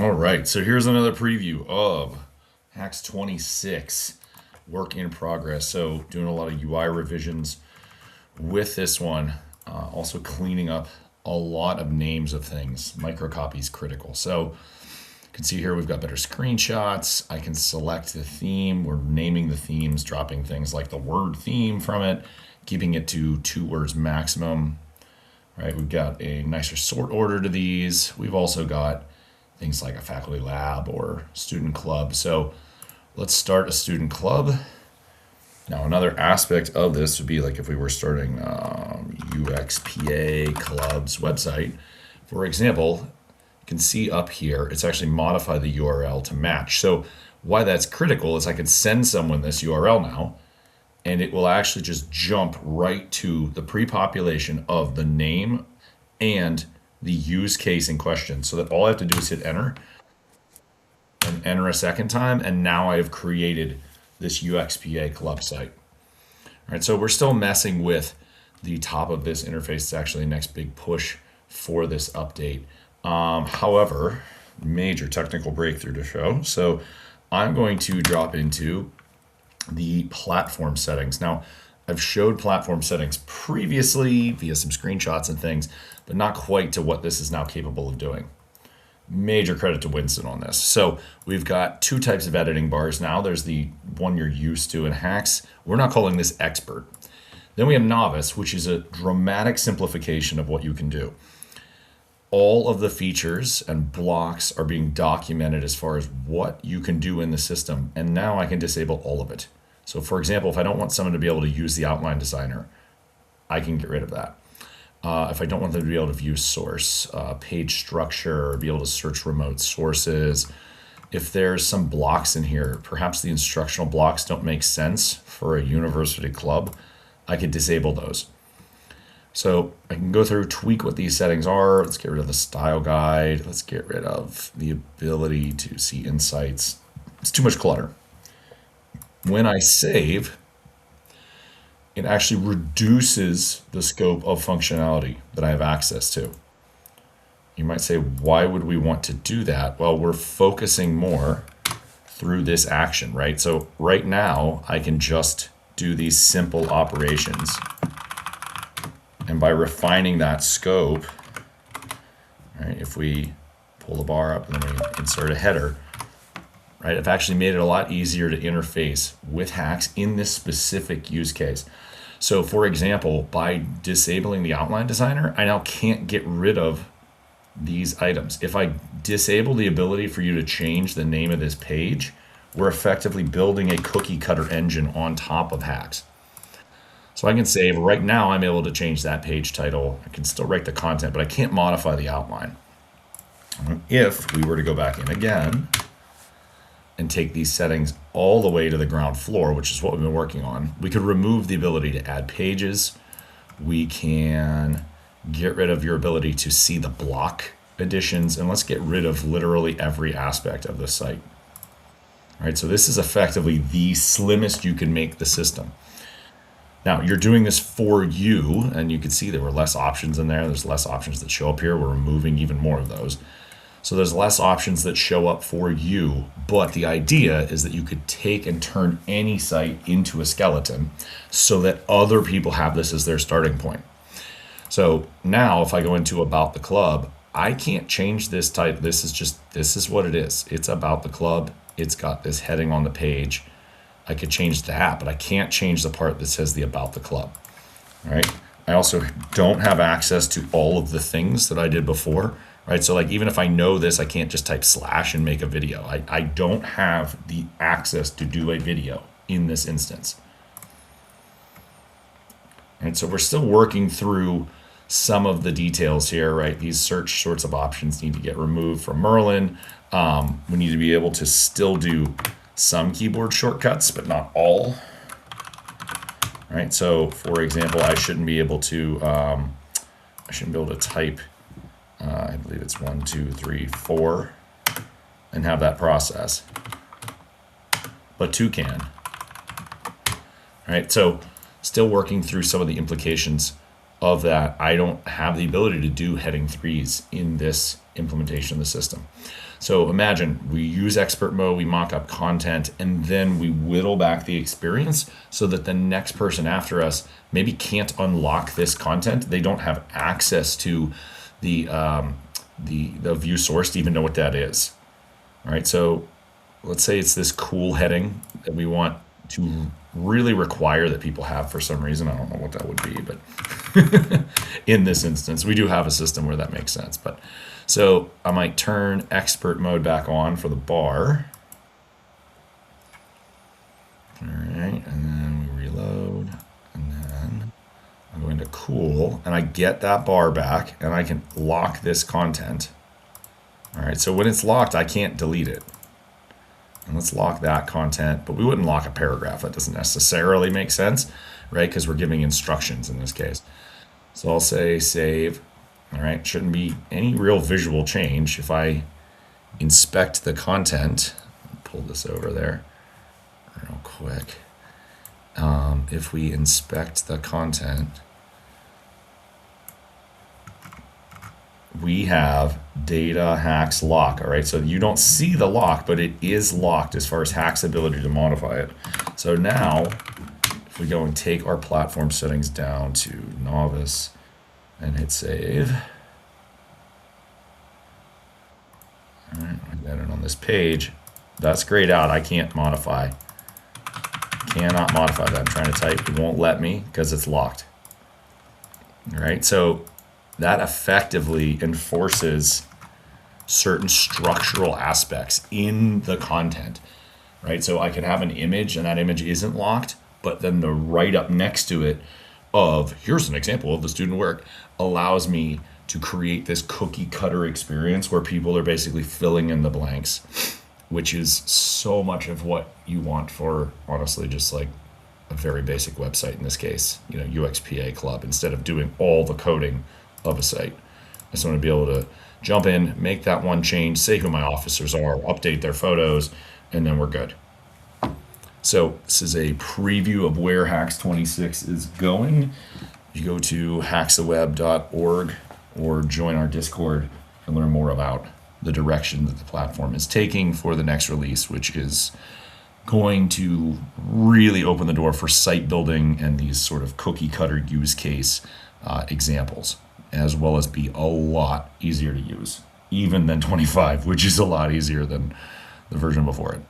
All right, so here's another preview of HAX 26, work in progress. So doing a lot of UI revisions with this one, also cleaning up a lot of names of things. Microcopy is critical. So you can see here we've got better screenshots. I can select the theme. We're naming the themes, dropping things like the word theme from it, keeping it to 2 words maximum. Right, we've got a nicer sort order to these. We've also got things like a faculty lab or student club. So let's start a student club. Now another aspect of this would be like if we were starting UXPA club's website, for example, you can see up here, it's actually modified the URL to match. So why that's critical is I could send someone this URL now, and it will actually just jump right to the pre-population of the name and the use case in question, so that all I have to do is hit enter and enter a second time, and now I have created this UXPA club site. All right, so we're still messing with the top of this interface. It's actually the next big push for this update. However, major technical breakthrough to show. So I'm going to drop into the platform settings. Now, I've showed platform settings previously via some screenshots and things, but not quite to what this is now capable of doing. Major credit to Winston on this. So we've got 2 types of editing bars now. There's the one you're used to in HAX. We're not calling this expert. Then we have novice, which is a dramatic simplification of what you can do. All of the features and blocks are being documented as far as what you can do in the system, and now I can disable all of it. So for example, if I don't want someone to be able to use the outline designer, I can get rid of that. If I don't want them to be able to view source, page structure, be able to search remote sources, if there's some blocks in here, perhaps the instructional blocks don't make sense for a university club, I could disable those. So I can go through, tweak what these settings are. Let's get rid of the style guide. Let's get rid of the ability to see insights. It's too much clutter. When I save, it actually reduces the scope of functionality that I have access to. You might say, why would we want to do that? Well, we're focusing more through this action, right? So right now, I can just do these simple operations. And by refining that scope, right, if we pull the bar up and then we insert a header, right, I've actually made it a lot easier to interface with HAX in this specific use case. So for example, by disabling the outline designer, I now can't get rid of these items. If I disable the ability for you to change the name of this page, we're effectively building a cookie cutter engine on top of HAX. So I can save. Right now I'm able to change that page title. I can still write the content, but I can't modify the outline. If we were to go back in again and take these settings all the way to the ground floor, which is what we've been working on, we could remove the ability to add pages. We can get rid of your ability to see the block additions, and let's get rid of literally every aspect of the site. All right, so this is effectively the slimmest you can make the system. Now, you're doing this for you, and you can see there were less options in there. There's less options that show up here. We're removing even more of those. So there's less options that show up for you, but the idea is that you could take and turn any site into a skeleton so that other people have this as their starting point. So now if I go into About the Club, I can't change this type. This is what it is. It's About the Club. It's got this heading on the page. I could change that, but I can't change the part that says the About the Club. All right. I also don't have access to all of the things that I did before, right? So like, even if I know this, I can't just type / and make a video. I don't have the access to do a video in this instance. And so we're still working through some of the details here, right? These search sorts of options need to get removed from Merlin. We need to be able to still do some keyboard shortcuts, but not all. Right. So, for example, I shouldn't be able to type. I believe it's 1, 2, 3, 4, and have that process. But 2 can. All right. So, still working through some of the implications of that, I don't have the ability to do heading 3s in this implementation of the system. So imagine we use expert mode, we mock up content, and then we whittle back the experience so that the next person after us maybe can't unlock this content. They don't have access to the view source to even know what that is. All right, so let's say it's this cool heading that we want to really require that people have for some reason. I don't know what that would be, but in this instance, we do have a system where that makes sense. But so I might turn expert mode back on for the bar. All right, and then we reload, and then I'm going to cool, and I get that bar back, and I can lock this content. All right, so when it's locked, I can't delete it. And let's lock that content, but we wouldn't lock a paragraph. That doesn't necessarily make sense, right? Because we're giving instructions in this case. So I'll say save. All right, shouldn't be any real visual change. If I inspect the content, pull this over there real quick. If we inspect the content, we have data hacks lock. All right, so you don't see the lock, but it is locked as far as Hack's ability to modify it. So now, if we go and take our platform settings down to novice and hit save. All right, I got it on this page. That's grayed out. I can't modify. Cannot modify that. I'm trying to type. It won't let me because it's locked. All right, so that effectively enforces certain structural aspects in the content, right? So I could have an image and that image isn't locked, but then the write up next to it of here's an example of the student work allows me to create this cookie cutter experience where people are basically filling in the blanks, which is so much of what you want for honestly just like a very basic website in this case, you know, UXPA Club, instead of doing all the coding of a site. I just want to be able to jump in, make that one change, say who my officers are, update their photos, and then we're good. So this is a preview of where HAX 26 is going. You go to haxaweb.org or join our Discord and learn more about the direction that the platform is taking for the next release, which is going to really open the door for site building and these sort of cookie cutter use case examples, as well as be a lot easier to use, even than 25, which is a lot easier than the version before it.